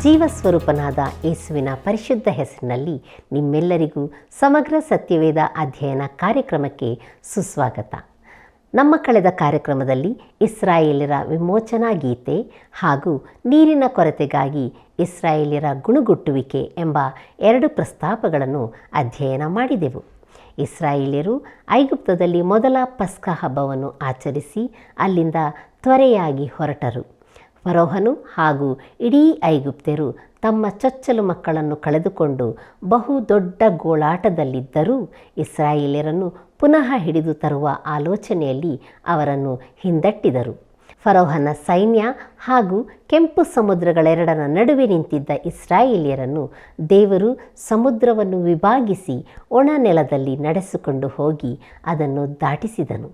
ಜೀವಸ್ವರೂಪನಾದ ಯೇಸುವಿನ ಪರಿಶುದ್ಧ ಹೆಸರಿನಲ್ಲಿ ನಿಮ್ಮೆಲ್ಲರಿಗೂ ಸಮಗ್ರ ಸತ್ಯವೇದ ಅಧ್ಯಯನ ಕಾರ್ಯಕ್ರಮಕ್ಕೆ ಸುಸ್ವಾಗತ. ನಮ್ಮ ಕಳೆದ ಕಾರ್ಯಕ್ರಮದಲ್ಲಿ ಇಸ್ರಾಯೇಲ್ಯರ ವಿಮೋಚನಾ ಗೀತೆ ಹಾಗೂ ನೀರಿನ ಕೊರತೆಗಾಗಿ ಇಸ್ರಾಯೇಲ್ಯರ ಗುಣಗುಟ್ಟುವಿಕೆ ಎಂಬ 2 ಪ್ರಸ್ತಾಪಗಳನ್ನು ಅಧ್ಯಯನ ಮಾಡಿದೆವು. ಇಸ್ರಾಯೇಲ್ಯರು ಐಗುಪ್ತದಲ್ಲಿ ಮೊದಲ ಪಸ್ಕ ಹಬ್ಬವನ್ನು ಆಚರಿಸಿ ಅಲ್ಲಿಂದ ತ್ವರೆಯಾಗಿ ಹೊರಟರು. ಫರೋಹನು ಹಾಗೂ ಇಡೀ ಐಗುಪ್ತ್ಯರು ತಮ್ಮ ಚೊಚ್ಚಲು ಮಕ್ಕಳನ್ನು ಕಳೆದುಕೊಂಡು ಬಹು ದೊಡ್ಡ ಗೋಳಾಟದಲ್ಲಿದ್ದರೂ ಇಸ್ರಾಯೇಲ್ಯರನ್ನು ಪುನಃ ಹಿಡಿದು ತರುವ ಆಲೋಚನೆಯಲ್ಲಿ ಅವರನ್ನು ಹಿಂದಟ್ಟಿದರು. ಫರೋಹನ ಸೈನ್ಯ ಹಾಗೂ ಕೆಂಪು ಸಮುದ್ರಗಳೆರಡರ ನಡುವೆ ನಿಂತಿದ್ದ ಇಸ್ರಾಯೇಲ್ಯರನ್ನು ದೇವರು ಸಮುದ್ರವನ್ನು ವಿಭಾಗಿಸಿ ಒಣ ನೆಲದಲ್ಲಿ ನಡೆಸಿಕೊಂಡು ಹೋಗಿ ಅದನ್ನು ದಾಟಿಸಿದನು.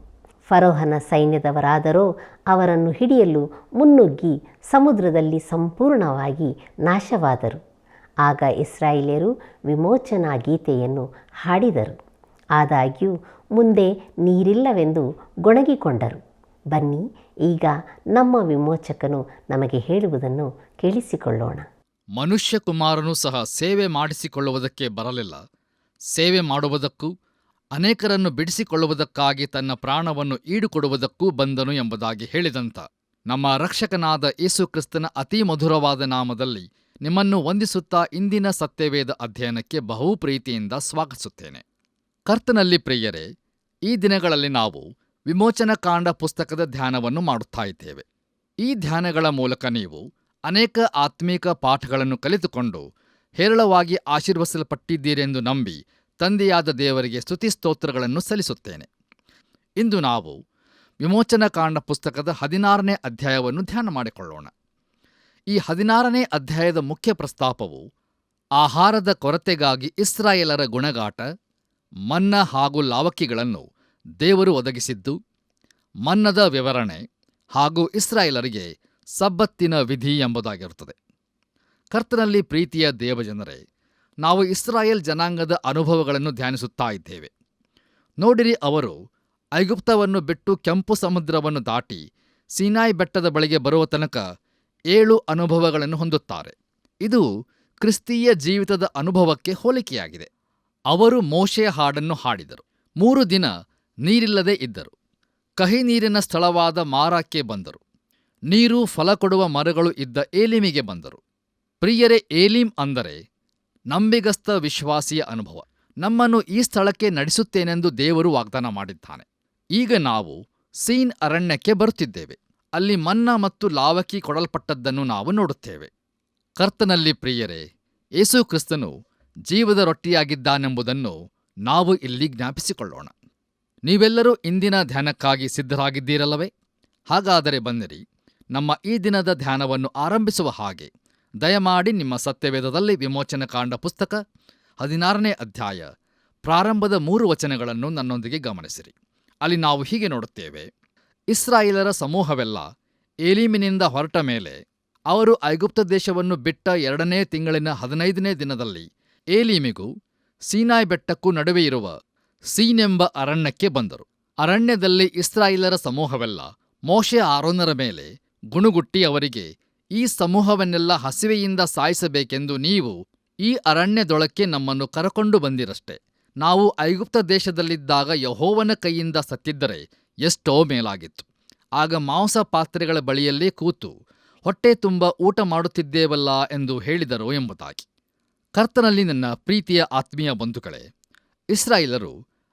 ಫರೋಹನ ಸೈನ್ಯದವರಾದರೋ ಅವರನ್ನು ಹಿಡಿಯಲು ಮುನ್ನುಗ್ಗಿ ಸಮುದ್ರದಲ್ಲಿ ಸಂಪೂರ್ಣವಾಗಿ ನಾಶವಾದರು. ಆಗ ಇಸ್ರಾಯೇಲ್ಯರು ವಿಮೋಚನಾ ಗೀತೆಯನ್ನು ಹಾಡಿದರು. ಆದಾಗ್ಯೂ ಮುಂದೆ ನೀರಿಲ್ಲವೆಂದು ಗೊಣಗಿಕೊಂಡರು. ಬನ್ನಿ, ಈಗ ನಮ್ಮ ವಿಮೋಚಕನು ನಮಗೆ ಹೇಳುವುದನ್ನು ಕೇಳಿಸಿಕೊಳ್ಳೋಣ. ಮನುಷ್ಯಕುಮಾರನು ಸಹ ಸೇವೆ ಮಾಡಿಸಿಕೊಳ್ಳುವುದಕ್ಕೆ ಬರಲಿಲ್ಲ, ಸೇವೆ ಮಾಡುವುದಕ್ಕೂ ಅನೇಕರನ್ನು ಬಿಡಿಸಿಕೊಳ್ಳುವುದಕ್ಕಾಗಿ ತನ್ನ ಪ್ರಾಣವನ್ನು ಈಡುಕೊಡುವುದಕ್ಕೂ ಬಂದನು ಎಂಬುದಾಗಿ ಹೇಳಿದಂಥ ನಮ್ಮ ರಕ್ಷಕನಾದ ಯೇಸು ಕ್ರಿಸ್ತನ ಅತಿ ಮಧುರವಾದ ನಾಮದಲ್ಲಿ ನಿಮ್ಮನ್ನು ವಂದಿಸುತ್ತಾ ಇಂದಿನ ಸತ್ಯವೇದ ಅಧ್ಯಯನಕ್ಕೆ ಬಹು ಪ್ರೀತಿಯಿಂದ ಸ್ವಾಗತಿಸುತ್ತೇನೆ. ಕರ್ತನಲ್ಲಿ ಪ್ರಿಯರೇ, ಈ ದಿನಗಳಲ್ಲಿ ನಾವು ವಿಮೋಚನಕಾಂಡ ಪುಸ್ತಕದ ಧ್ಯಾನವನ್ನು ಮಾಡುತ್ತಾ ಇದ್ದೇವೆ. ಈ ಧ್ಯಾನಗಳ ಮೂಲಕ ನೀವು ಅನೇಕ ಆತ್ಮೀಕ ಪಾಠಗಳನ್ನು ಕಲಿತುಕೊಂಡು ಹೇರಳವಾಗಿ ಆಶೀರ್ವದಿಸಲ್ಪಟ್ಟಿದ್ದೀರೆಂದು ನಂಬಿ ತಂದೆಯಾದ ದೇವರಿಗೆ ಸ್ತುತಿಸ್ತೋತ್ರಗಳನ್ನು ಸಲ್ಲಿಸುತ್ತೇನೆ. ಇಂದು ನಾವು ವಿಮೋಚನಕಾಂಡ ಪುಸ್ತಕದ 16ನೇ ಅಧ್ಯಾಯವನ್ನು ಧ್ಯಾನ ಮಾಡಿಕೊಳ್ಳೋಣ. ಈ 16ನೇ ಅಧ್ಯಾಯದ ಮುಖ್ಯ ಪ್ರಸ್ತಾಪವು ಆಹಾರದ ಕೊರತೆಗಾಗಿ ಇಸ್ರಾಯೇಲರ ಗುಣಗಾಟ, ಮನ್ನ ಹಾಗೂ ಲಾವಕ್ಕಿಗಳನ್ನು ದೇವರು ಒದಗಿಸಿದ್ದು, ಮನ್ನದ ವಿವರಣೆ ಹಾಗೂ ಇಸ್ರಾಯೇಲರಿಗೆ ಸಬ್ಬತ್ತಿನ ವಿಧಿ ಎಂಬುದಾಗಿರುತ್ತದೆ. ಕರ್ತನಲ್ಲಿ ಪ್ರೀತಿಯ ದೇವಜನರೇ, ನಾವು ಇಸ್ರಾಯೇಲ್ ಜನಾಂಗದ ಅನುಭವಗಳನ್ನು ಧ್ಯಾನಿಸುತ್ತಾ ಇದ್ದೇವೆ. ನೋಡಿರಿ, ಅವರು ಐಗುಪ್ತವನ್ನು ಬಿಟ್ಟು ಕೆಂಪು ಸಮುದ್ರವನ್ನು ದಾಟಿ ಸೀನಾಯಿ ಬೆಟ್ಟದ ಬಳಿಗೆ ಬರುವ ತನಕ 7 ಅನುಭವಗಳನ್ನು ಹೊಂದುತ್ತಾರೆ. ಇದು ಕ್ರಿಸ್ತೀಯ ಜೀವಿತದ ಅನುಭವಕ್ಕೆ ಹೋಲಿಕೆಯಾಗಿದೆ. ಅವರು ಮೋಶೆಯ ಹಾಡನ್ನು ಹಾಡಿದರು. 3 ದಿನ ನೀರಿಲ್ಲದೆ ಇದ್ದರು. ಕಹಿ ನೀರಿನ ಸ್ಥಳವಾದ ಮಾರಾಕ್ಕೆ ಬಂದರು. ನೀರು ಫಲ ಕೊಡುವ ಮರಗಳು ಇದ್ದ ಏಲಿಮಿಗೆ ಬಂದರು. ಪ್ರಿಯರೇ, ಏಲಿಮ್ ಅಂದರೆ ನಂಬಿಗಸ್ತ ವಿಶ್ವಾಸಿಯ ಅನುಭವ. ನಮ್ಮನ್ನು ಈ ಸ್ಥಳಕ್ಕೆ ನಡೆಸುತ್ತೇನೆಂದು ದೇವರು ವಾಗ್ದಾನ ಮಾಡಿದ್ದಾನೆ. ಈಗ ನಾವು ಸೀನ್ ಅರಣ್ಯಕ್ಕೆ ಬರುತ್ತಿದ್ದೇವೆ. ಅಲ್ಲಿ ಮನ್ನ ಮತ್ತು ಲಾವಕಿ ಕೊಡಲ್ಪಟ್ಟದ್ದನ್ನು ನಾವು ನೋಡುತ್ತೇವೆ. ಕರ್ತನಲ್ಲಿ ಪ್ರಿಯರೇ, ಯೇಸು ಕ್ರಿಸ್ತನು ಜೀವದ ರೊಟ್ಟಿಯಾಗಿದ್ದಾನೆಂಬುದನ್ನು ನಾವು ಇಲ್ಲಿ ಜ್ಞಾಪಿಸಿಕೊಳ್ಳೋಣ. ನೀವೆಲ್ಲರೂ ಇಂದಿನ ಧ್ಯಾನಕ್ಕಾಗಿ ಸಿದ್ಧರಾಗಿದ್ದೀರಲ್ಲವೇ? ಹಾಗಾದರೆ ಬನ್ನಿರಿ, ನಮ್ಮ ಈ ದಿನದ ಧ್ಯಾನವನ್ನು ಆರಂಭಿಸುವ ಹಾಗೆ ದಯಮಾಡಿ ನಿಮ್ಮ ಸತ್ಯವೇದದಲ್ಲಿ ವಿಮೋಚನಕಾಂಡ ಪುಸ್ತಕ 16ನೇ ಅಧ್ಯಾಯ ಪ್ರಾರಂಭದ 3 ವಚನಗಳನ್ನು ನನ್ನೊಂದಿಗೆ ಗಮನಿಸಿರಿ. ಅಲ್ಲಿ ನಾವು ಹೀಗೆ ನೋಡುತ್ತೇವೆ: ಇಸ್ರಾಯೇಲರ ಸಮೂಹವೆಲ್ಲ ಏಲೀಮಿನಿಂದ ಹೊರಟ ಮೇಲೆ ಅವರು ಐಗುಪ್ತ ದೇಶವನ್ನು ಬಿಟ್ಟ 2ನೇ ತಿಂಗಳಿನ 15ನೇ ದಿನದಲ್ಲಿ ಏಲೀಮಿಗೂ ಸೀನಾಯಿ ಬೆಟ್ಟಕ್ಕೂ ನಡುವೆ ಇರುವ ಸೀನೆಂಬ ಅರಣ್ಯಕ್ಕೆ ಬಂದರು. ಅರಣ್ಯದಲ್ಲಿ ಇಸ್ರಾಯೇಲರ ಸಮೂಹವೆಲ್ಲ ಮೋಶೆ ಆರೋನರ ಮೇಲೆ ಗುಣುಗುಟ್ಟಿ ಅವರಿಗೆ, ಈ ಸಮೂಹವನ್ನೆಲ್ಲ ಹಸಿವೆಯಿಂದ ಸಾಯಿಸಬೇಕೆಂದು ನೀವು ಈ ಅರಣ್ಯದೊಳಕ್ಕೆ ನಮ್ಮನ್ನು ಕರಕೊಂಡು ಬಂದಿರಷ್ಟೆ. ನಾವು ಐಗುಪ್ತ ದೇಶದಲ್ಲಿದ್ದಾಗ ಯೆಹೋವನ ಕೈಯಿಂದ ಸತ್ತಿದ್ದರೆ ಎಷ್ಟೋ ಮೇಲಾಗಿತ್ತು. ಆಗ ಮಾಂಸ ಪಾತ್ರೆಗಳ ಬಳಿಯಲ್ಲೇ ಕೂತು ಹೊಟ್ಟೆ ತುಂಬ ಊಟ ಮಾಡುತ್ತಿದ್ದೇವಲ್ಲ ಎಂದು ಹೇಳಿದರು ಎಂಬುದಾಗಿ. ಕರ್ತನಲ್ಲಿ ನನ್ನ ಪ್ರೀತಿಯ ಆತ್ಮೀಯ ಬಂಧುಗಳೇ, ಇಸ್ರಾಯೇಲರು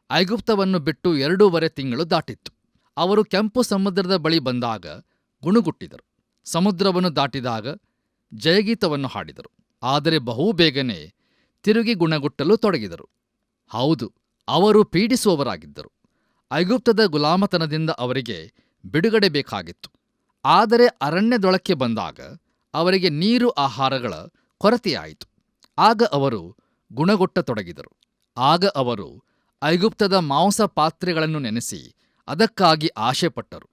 ಐಗುಪ್ತವನ್ನು ಬಿಟ್ಟು 2.5 ತಿಂಗಳು ದಾಟಿತ್ತು. ಅವರು ಕೆಂಪು ಸಮುದ್ರದ ಬಳಿ ಬಂದಾಗ ಗುಣುಗುಟ್ಟಿದರು. ಸಮುದ್ರವನ್ನು ದಾಟಿದಾಗ ಜಯಗೀತವನ್ನು ಹಾಡಿದರು. ಆದರೆ ಬಹುಬೇಗನೆ ತಿರುಗಿ ಗುಣಗುಟ್ಟಲು ತೊಡಗಿದರು. ಹೌದು, ಅವರು ಪೀಡಿಸುವವರಾಗಿದ್ದರು. ಐಗುಪ್ತದ ಗುಲಾಮತನದಿಂದ ಅವರಿಗೆ ಬಿಡುಗಡೆ ಬೇಕಾಗಿತ್ತು. ಆದರೆ ಅರಣ್ಯದೊಳಕ್ಕೆ ಬಂದಾಗ ಅವರಿಗೆ ನೀರು ಆಹಾರಗಳ ಕೊರತೆಯಾಯಿತು. ಆಗ ಅವರು ಗುಣಗುಟ್ಟತೊಡಗಿದರು. ಆಗ ಅವರು ಐಗುಪ್ತದ ಮಾಂಸ ಪಾತ್ರೆಗಳನ್ನು ನೆನೆಸಿ ಅದಕ್ಕಾಗಿ ಆಶೆಪಟ್ಟರು.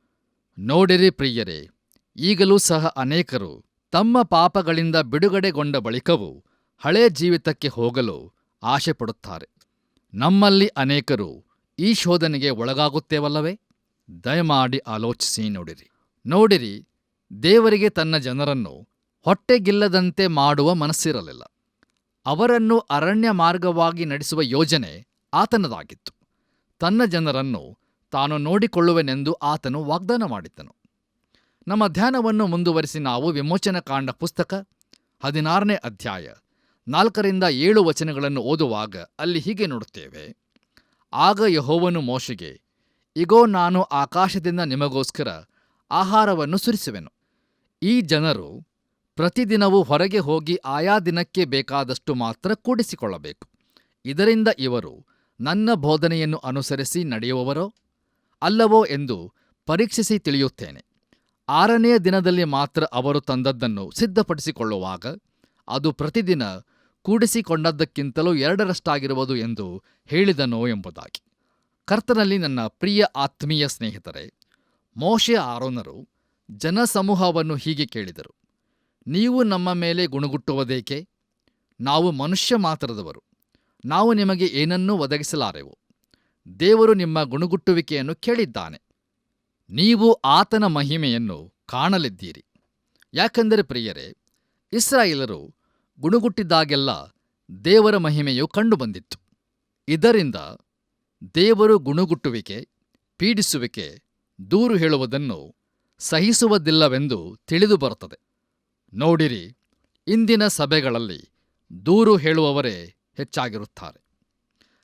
ನೋಡಿರಿ ಪ್ರಿಯರೇ, ಈಗಲೂ ಸಹ ಅನೇಕರು ತಮ್ಮ ಪಾಪಗಳಿಂದ ಬಿಡುಗಡೆಗೊಂಡ ಬಳಿಕವೂ ಹಳೇ ಜೀವಿತಕ್ಕೆ ಹೋಗಲು ಆಶೆಪಡುತ್ತಾರೆ. ನಮ್ಮಲ್ಲಿ ಅನೇಕರು ಈ ಶೋಧನೆಗೆ ಒಳಗಾಗುತ್ತೇವಲ್ಲವೇ? ದಯಮಾಡಿ ಆಲೋಚಿಸಿ ನೋಡಿರಿ. ದೇವರಿಗೆ ತನ್ನ ಜನರನ್ನು ಹೊಟ್ಟೆಗಿಲ್ಲದಂತೆ ಮಾಡುವ ಮನಸ್ಸಿರಲಿಲ್ಲ. ಅವರನ್ನು ಅರಣ್ಯ ಮಾರ್ಗವಾಗಿ ನಡೆಸುವ ಯೋಜನೆ ಆತನದಾಗಿತ್ತು. ತನ್ನ ಜನರನ್ನು ತಾನು ನೋಡಿಕೊಳ್ಳುವೆನೆಂದು ಆತನು ವಾಗ್ದಾನ ಮಾಡಿದ್ದನು. ನಮ್ಮ ಧ್ಯಾನವನ್ನು ಮುಂದುವರಿಸಿ ನಾವು ವಿಮೋಚನಕಾಂಡ ಪುಸ್ತಕ 16ನೇ ಅಧ್ಯಾಯ 4-7 ವಚನಗಳನ್ನು ಓದುವಾಗ ಅಲ್ಲಿ ಹೀಗೆ ನೋಡುತ್ತೇವೆ. ಆಗ ಯೆಹೋವನು ಮೋಶೆಗೆ, ಇಗೋ, ನಾನು ಆಕಾಶದಿಂದ ನಿಮಗೋಸ್ಕರ ಆಹಾರವನ್ನು ಸುರಿಸುವೆನು. ಈ ಜನರು ಪ್ರತಿದಿನವೂ ಹೊರಗೆ ಹೋಗಿ ಆಯಾ ದಿನಕ್ಕೆ ಬೇಕಾದಷ್ಟು ಮಾತ್ರ ಕೂಡಿಸಿಕೊಳ್ಳಬೇಕು. ಇದರಿಂದ ಇವರು ನನ್ನ ಬೋಧನೆಯನ್ನು ಅನುಸರಿಸಿ ನಡೆಯುವವರೋ ಅಲ್ಲವೋ ಎಂದು ಪರೀಕ್ಷಿಸಿ ತಿಳಿಯುತ್ತೇನೆ. 6ನೆಯ ದಿನದಲ್ಲಿ ಮಾತ್ರ ಅವರು ತಂದದ್ದನ್ನು ಸಿದ್ಧಪಡಿಸಿಕೊಳ್ಳುವಾಗ ಅದು ಪ್ರತಿದಿನ ಕೂಡಿಸಿಕೊಂಡದ್ದಕ್ಕಿಂತಲೂ 2ರಷ್ಟಾಗಿರುವುದು ಎಂದು ಹೇಳಿದನೋ ಎಂಬುದಾಗಿ. ಕರ್ತನಲ್ಲಿ ನನ್ನ ಪ್ರಿಯ ಆತ್ಮೀಯ ಸ್ನೇಹಿತರೆ, ಮೋಶೆ ಆರೋನರು ಜನಸಮೂಹವನ್ನು ಹೀಗೆ ಕೇಳಿದರು. ನೀವು ನಮ್ಮ ಮೇಲೆ ಗುಣಗುಟ್ಟುವುದೇಕೆ? ನಾವು ಮನುಷ್ಯ ಮಾತ್ರದವರು, ನಾವು ನಿಮಗೆ ಏನನ್ನೂ ಒದಗಿಸಲಾರೆವು. ದೇವರು ನಿಮ್ಮ ಗುಣಗುಟ್ಟುವಿಕೆಯನ್ನು ಕೇಳಿದ್ದಾನೆ, ನೀವು ಆತನ ಮಹಿಮೆಯನ್ನು ಕಾಣಲಿದ್ದೀರಿ. ಯಾಕೆಂದರೆ ಪ್ರಿಯರೇ, ಇಸ್ರಾಯೇಲರು ಗುಣಗುಟ್ಟಿದ್ದಾಗೆಲ್ಲ ದೇವರ ಮಹಿಮೆಯು ಕಂಡುಬಂದಿತ್ತು. ಇದರಿಂದ ದೇವರು ಗುಣಗುಟ್ಟುವಿಕೆ, ಪೀಡಿಸುವಿಕೆ, ದೂರು ಹೇಳುವುದನ್ನು ಸಹಿಸುವುದಿಲ್ಲವೆಂದು ತಿಳಿದು ಬರುತ್ತದೆ. ನೋಡಿರಿ, ಇಂದಿನ ಸಭೆಗಳಲ್ಲಿ ದೂರು ಹೇಳುವವರೇ ಹೆಚ್ಚಾಗಿರುತ್ತಾರೆ.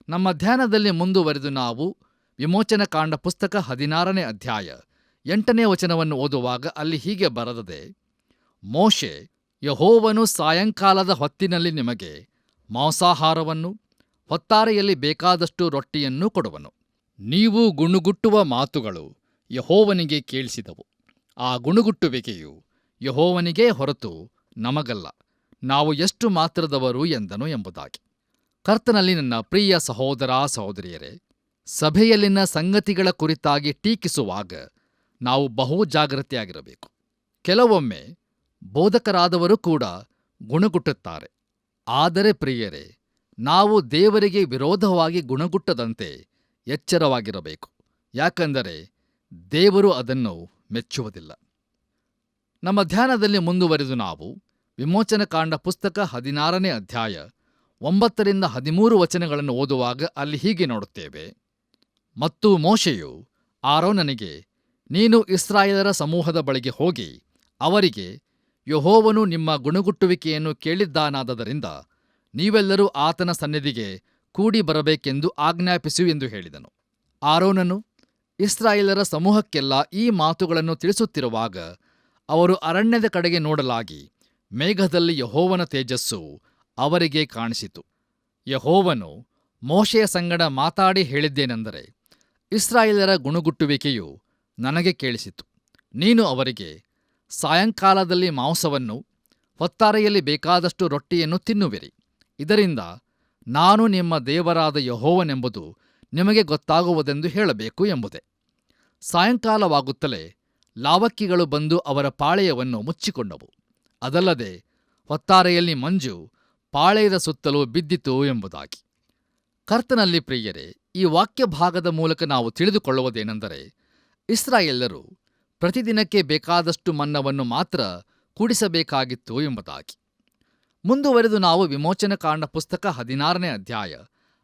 ನಮ್ಮ ಧ್ಯಾನದಲ್ಲಿ ಮುಂದುವರೆದು ನಾವು ವಿಮೋಚನಕಾಂಡ ಪುಸ್ತಕ 16ನೇ ಅಧ್ಯಾಯ 8ನೇ ವಚನವನ್ನು ಓದುವಾಗ ಅಲ್ಲಿ ಹೀಗೆ ಬರೆದದೆ. ಮೋಶೆ, ಯೆಹೋವನು ಸಾಯಂಕಾಲದ ಹೊತ್ತಿನಲ್ಲಿ ನಿಮಗೆ ಮಾಂಸಾಹಾರವನ್ನು, ಹೊತ್ತಾರೆಯಲ್ಲಿ ಬೇಕಾದಷ್ಟು ರೊಟ್ಟಿಯನ್ನೂ ಕೊಡುವನು. ನೀವು ಗುಣುಗುಟ್ಟುವ ಮಾತುಗಳು ಯೆಹೋವನಿಗೆ ಕೇಳಿಸಿದವು. ಆ ಗುಣುಗುಟ್ಟುವಿಕೆಯು ಯೆಹೋವನಿಗೇ ಹೊರತು ನಮಗಲ್ಲ, ನಾವು ಎಷ್ಟು ಮಾತ್ರದವರು ಎಂದನು ಎಂಬುದಾಗಿ. ಕರ್ತನಲ್ಲಿ ನನ್ನ ಪ್ರಿಯ ಸಹೋದರ ಸಹೋದರಿಯರೇ, ಸಭೆಯಲ್ಲಿನ ಸಂಗತಿಗಳ ಕುರಿತಾಗಿ ಟೀಕಿಸುವಾಗ ನಾವು ಬಹು ಜಾಗೃತಿಯಾಗಿರಬೇಕು. ಕೆಲವೊಮ್ಮೆ ಬೋಧಕರಾದವರು ಕೂಡ ಗುಣಗುಟ್ಟುತ್ತಾರೆ. ಆದರೆ ಪ್ರಿಯರೇ, ನಾವು ದೇವರಿಗೆ ವಿರೋಧವಾಗಿ ಗುಣಗುಟ್ಟದಂತೆ ಎಚ್ಚರವಾಗಿರಬೇಕು. ಯಾಕೆಂದರೆ ದೇವರು ಅದನ್ನು ಮೆಚ್ಚುವುದಿಲ್ಲ. ನಮ್ಮ ಧ್ಯಾನದಲ್ಲಿ ಮುಂದುವರೆದು ನಾವು ವಿಮೋಚನಕಾಂಡ ಪುಸ್ತಕ 16ನೇ ಅಧ್ಯಾಯ 9-13 ವಚನಗಳನ್ನು ಓದುವಾಗ ಅಲ್ಲಿ ಹೀಗೆ ನೋಡುತ್ತೇವೆ. ಮತ್ತು ಮೋಶೆಯು ಆರೋನನಿಗೆ, ನೀನು ಇಸ್ರಾಯೇಲರ ಸಮೂಹದ ಬಳಿಗೆ ಹೋಗಿ ಅವರಿಗೆ, ಯೆಹೋವನು ನಿಮ್ಮ ಗುಣಗುಟ್ಟುವಿಕೆಯನ್ನು ಕೇಳಿದ್ದಾನಾದ್ದರಿಂದ ನೀವೆಲ್ಲರೂ ಆತನ ಸನ್ನಿಧಿಗೆ ಕೂಡಿ ಬರಬೇಕೆಂದು ಆಜ್ಞಾಪಿಸು ಎಂದು ಹೇಳಿದನು. ಆರೋನನು ಇಸ್ರಾಯೇಲರ ಸಮೂಹಕ್ಕೆಲ್ಲ ಈ ಮಾತುಗಳನ್ನು ತಿಳಿಸುತ್ತಿರುವಾಗ ಅವರು ಅರಣ್ಯದ ಕಡೆಗೆ ನೋಡಲಾಗಿ ಮೇಘದಲ್ಲಿ ಯೆಹೋವನ ತೇಜಸ್ಸು ಅವರಿಗೆ ಕಾಣಿಸಿತು. ಯೆಹೋವನು ಮೋಶೆಯ ಸಂಗಡ ಮಾತಾಡಿ ಹೇಳಿದ್ದೇನೆಂದರೆ, ಇಸ್ರಾಯೇಲರ ಗುಣಗುಟ್ಟುವಿಕೆಯು ನನಗೆ ಕೇಳಿಸಿತು. ನೀನು ಅವರಿಗೆ, ಸಾಯಂಕಾಲದಲ್ಲಿ ಮಾಂಸವನ್ನು, ಹೊತ್ತಾರೆಯಲ್ಲಿ ಬೇಕಾದಷ್ಟು ರೊಟ್ಟಿಯನ್ನು ತಿನ್ನುವಿರಿ. ಇದರಿಂದ ನಾನು ನಿಮ್ಮ ದೇವರಾದ ಯೆಹೋವನೆಂಬುದು ನಿಮಗೆ ಗೊತ್ತಾಗುವುದೆಂದು ಹೇಳಬೇಕು ಎಂಬುದೇ. ಸಾಯಂಕಾಲವಾಗುತ್ತಲೇ ಲಾವಕ್ಕಿಗಳು ಬಂದು ಅವರ ಪಾಳೆಯವನ್ನು ಮುಚ್ಚಿಕೊಂಡವು. ಅದಲ್ಲದೆ ಹೊತ್ತಾರೆಯಲ್ಲಿ ಮಂಜು ಪಾಳೆಯದ ಸುತ್ತಲೂ ಬಿದ್ದಿತು ಎಂಬುದಾಗಿ. ಕರ್ತನಲ್ಲಿ ಪ್ರಿಯರೇ, ಈ ವಾಕ್ಯ ಭಾಗದ ಮೂಲಕ ನಾವು ತಿಳಿದುಕೊಳ್ಳುವುದೇನೆಂದರೆ, ಇಸ್ರಾಯೇಲರು ಪ್ರತಿದಿನಕ್ಕೆ ಬೇಕಾದಷ್ಟು ಮನ್ನವನ್ನು ಮಾತ್ರ ಕೂಡಿಸಬೇಕಾಗಿತ್ತು ಎಂಬುದಾಗಿ. ಮುಂದುವರೆದು ನಾವು ವಿಮೋಚನಕಾಂಡ ಪುಸ್ತಕ 16ನೇ ಅಧ್ಯಾಯ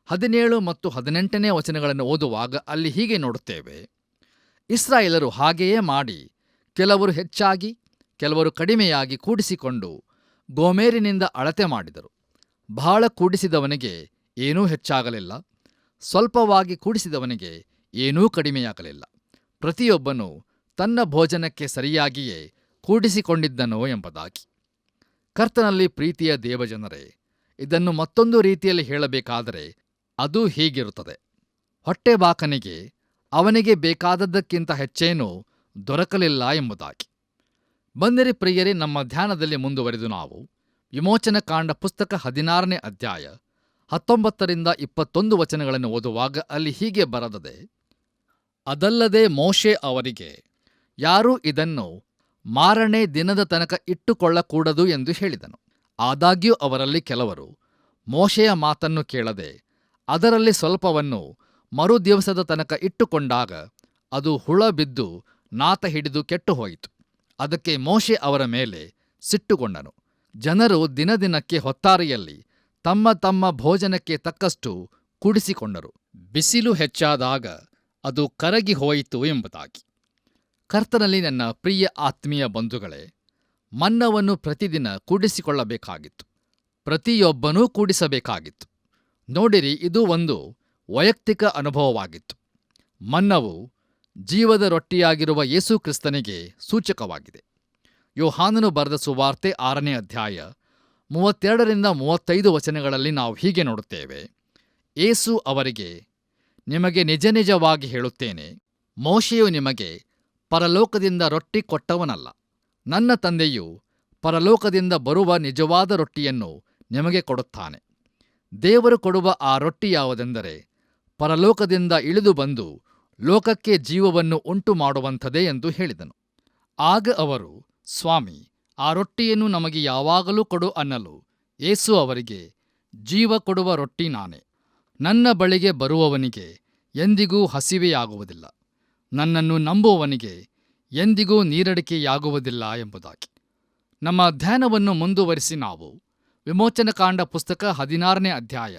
17 ಮತ್ತು 18ನೇ ವಚನಗಳನ್ನು ಓದುವಾಗ ಅಲ್ಲಿ ಹೀಗೆ ನೋಡುತ್ತೇವೆ. ಇಸ್ರಾಯೇಲರು ಹಾಗೆಯೇ ಮಾಡಿ ಕೆಲವರು ಹೆಚ್ಚಾಗಿ ಕೆಲವರು ಕಡಿಮೆಯಾಗಿ ಕೂಡಿಸಿಕೊಂಡು ಗೋಮೇರಿನಿಂದ ಅಳತೆ ಮಾಡಿದರು. ಬಹಳ ಕೂಡಿಸಿದವನಿಗೆ ಏನೂ ಹೆಚ್ಚಾಗಲಿಲ್ಲ, ಸ್ವಲ್ಪವಾಗಿ ಕೂಡಿಸಿದವನಿಗೆ ಏನೂ ಕಡಿಮೆಯಾಗಲಿಲ್ಲ. ಪ್ರತಿಯೊಬ್ಬನೂ ತನ್ನ ಭೋಜನಕ್ಕೆ ಸರಿಯಾಗಿಯೇ ಕೂಡಿಸಿಕೊಂಡಿದ್ದನೋ ಎಂಬುದಾಗಿ. ಕರ್ತನಲ್ಲಿ ಪ್ರೀತಿಯ ದೇವಜನರೇ, ಇದನ್ನು ಮತ್ತೊಂದು ರೀತಿಯಲ್ಲಿ ಹೇಳಬೇಕಾದರೆ ಅದು ಹೀಗಿರುತ್ತದೆ. ಹೊಟ್ಟೆಬಾಕನಿಗೆ ಅವನಿಗೆ ಬೇಕಾದದ್ದಕ್ಕಿಂತ ಹೆಚ್ಚೇನೂ ದೊರಕಲಿಲ್ಲ ಎಂಬುದಾಗಿ. ಬಂದಿರಿ ಪ್ರಿಯರೇ, ನಮ್ಮ ಧ್ಯಾನದಲ್ಲಿ ಮುಂದುವರೆದು ನಾವು ವಿಮೋಚನಕಾಂಡ ಪುಸ್ತಕ 16ನೇ ಅಧ್ಯಾಯ 19-21 ವಚನಗಳನ್ನು ಓದುವಾಗ ಅಲ್ಲಿ ಹೀಗೆ ಬರೆದದೆ. ಅದಲ್ಲದೆ ಮೋಶೆ ಅವರಿಗೆ, ಯಾರೂ ಇದನ್ನು ಮಾರನೇ ದಿನದ ತನಕ ಇಟ್ಟುಕೊಳ್ಳಕೂಡದು ಎಂದು ಹೇಳಿದನು. ಆದಾಗ್ಯೂ ಅವರಲ್ಲಿ ಕೆಲವರು ಮೋಶೆಯ ಮಾತನ್ನು ಕೇಳದೆ ಅದರಲ್ಲಿ ಸ್ವಲ್ಪವನ್ನು ಮರುದಿವಸದ ತನಕ ಇಟ್ಟುಕೊಂಡಾಗ ಅದು ಹುಳ ಬಿದ್ದು ನಾತ ಹಿಡಿದು ಕೆಟ್ಟುಹೋಯಿತು. ಅದಕ್ಕೆ ಮೋಶೆ ಅವರ ಮೇಲೆ ಸಿಟ್ಟುಗೊಂಡನು. ಜನರು ದಿನದಿನಕ್ಕೆ ಹೊತ್ತಾರೆಯಲ್ಲಿ ತಮ್ಮ ತಮ್ಮ ಭೋಜನಕ್ಕೆ ತಕ್ಕಷ್ಟು ಕೂಡಿಸಿಕೊಂಡರು. ಬಿಸಿಲು ಹೆಚ್ಚಾದಾಗ ಅದು ಕರಗಿ ಹೋಯಿತು ಎಂಬುದಾಗಿ. ಕರ್ತನಲ್ಲಿ ನನ್ನ ಪ್ರಿಯ ಆತ್ಮೀಯ ಬಂಧುಗಳೇ, ಮನ್ನವನ್ನು ಪ್ರತಿದಿನ ಕೂಡಿಸಿಕೊಳ್ಳಬೇಕಾಗಿತ್ತು. ಪ್ರತಿಯೊಬ್ಬನೂ ಕೂಡಿಸಬೇಕಾಗಿತ್ತು. ನೋಡಿರಿ, ಇದು ಒಂದು ವೈಯಕ್ತಿಕ ಅನುಭವವಾಗಿತ್ತು. ಮನ್ನವು ಜೀವದ ರೊಟ್ಟಿಯಾಗಿರುವ ಯೇಸು ಕ್ರಿಸ್ತನಿಗೆ ಸೂಚಕವಾಗಿದೆ. ಯೋಹಾನನು ಬರೆದ ಸುವಾರ್ತೆ 6ನೇ ಅಧ್ಯಾಯ 32-35 ವಚನಗಳಲ್ಲಿ ನಾವು ಹೀಗೆ ನೋಡುತ್ತೇವೆ. ಯೇಸು ಅವರಿಗೆ, ನಿಮಗೆ ನಿಜ ನಿಜವಾಗಿ ಹೇಳುತ್ತೇನೆ, ಮೋಶೆಯು ನಿಮಗೆ ಪರಲೋಕದಿಂದ ರೊಟ್ಟಿ ಕೊಟ್ಟವನಲ್ಲ. ನನ್ನ ತಂದೆಯು ಪರಲೋಕದಿಂದ ಬರುವ ನಿಜವಾದ ರೊಟ್ಟಿಯನ್ನು ನಿಮಗೆ ಕೊಡುತ್ತಾನೆ. ದೇವರು ಕೊಡುವ ಆ ರೊಟ್ಟಿ ಯಾವುದೆಂದರೆ ಪರಲೋಕದಿಂದ ಇಳಿದು ಬಂದು ಲೋಕಕ್ಕೆ ಜೀವವನ್ನು ಉಂಟು ಮಾಡುವಂಥದೇ ಎಂದು ಹೇಳಿದನು. ಆಗ ಅವರು, ಸ್ವಾಮಿ, ಆ ರೊಟ್ಟಿಯನ್ನು ನಮಗೆ ಯಾವಾಗಲೂ ಕೊಡು ಅನ್ನಲು ಯೇಸು ಅವರಿಗೆ, ಜೀವ ಕೊಡುವ ರೊಟ್ಟಿ ನಾನೇ. ನನ್ನ ಬಳಿಗೆ ಬರುವವನಿಗೆ ಎಂದಿಗೂ ಹಸಿವೆಯಾಗುವುದಿಲ್ಲ, ನನ್ನನ್ನು ನಂಬುವವನಿಗೆ ಎಂದಿಗೂ ನೀರಡಿಕೆಯಾಗುವುದಿಲ್ಲ ಎಂಬುದಾಗಿ. ನಮ್ಮ ಧ್ಯಾನವನ್ನು ಮುಂದುವರಿಸಿ ನಾವು ವಿಮೋಚನಕಾಂಡ ಪುಸ್ತಕ 16ನೇ ಅಧ್ಯಾಯ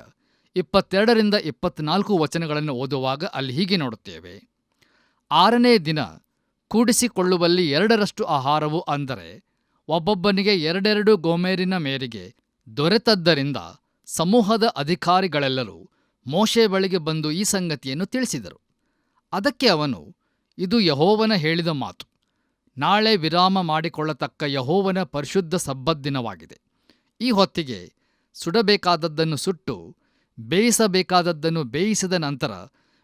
22-24 ವಚನಗಳನ್ನು ಓದುವಾಗ ಅಲ್ಲಿ ಹೀಗೆ ನೋಡುತ್ತೇವೆ. 6ನೇ ದಿನ ಕೂಡಿಸಿಕೊಳ್ಳುವಲ್ಲಿ 2ರಷ್ಟು ಆಹಾರವು, ಅಂದರೆ ಒಬ್ಬೊಬ್ಬನಿಗೆ 2 ಗೋಮೇರಿನ ಮೇರೆಗೆ ದೊರೆತದ್ದರಿಂದ ಸಮೂಹದ ಅಧಿಕಾರಿಗಳೆಲ್ಲರೂ ಮೋಶೆ ಬಳಿಗೆ ಬಂದು ಈ ಸಂಗತಿಯನ್ನು ತಿಳಿಸಿದರು. ಅದಕ್ಕೆ ಅವನು, ಇದು ಯೆಹೋವನ ಹೇಳಿದ ಮಾತು. ನಾಳೆ ವಿರಾಮ ಮಾಡಿಕೊಳ್ಳತಕ್ಕ ಯೆಹೋವನ ಪರಿಶುದ್ಧ ಸಬ್ಬತ್ ದಿನವಾಗಿದೆ. ಈ ಹೊತ್ತಿಗೆ ಸುಡಬೇಕಾದದ್ದನ್ನು ಸುಟ್ಟು ಬೇಯಿಸಬೇಕಾದದ್ದನ್ನು ಬೇಯಿಸಿದ ನಂತರ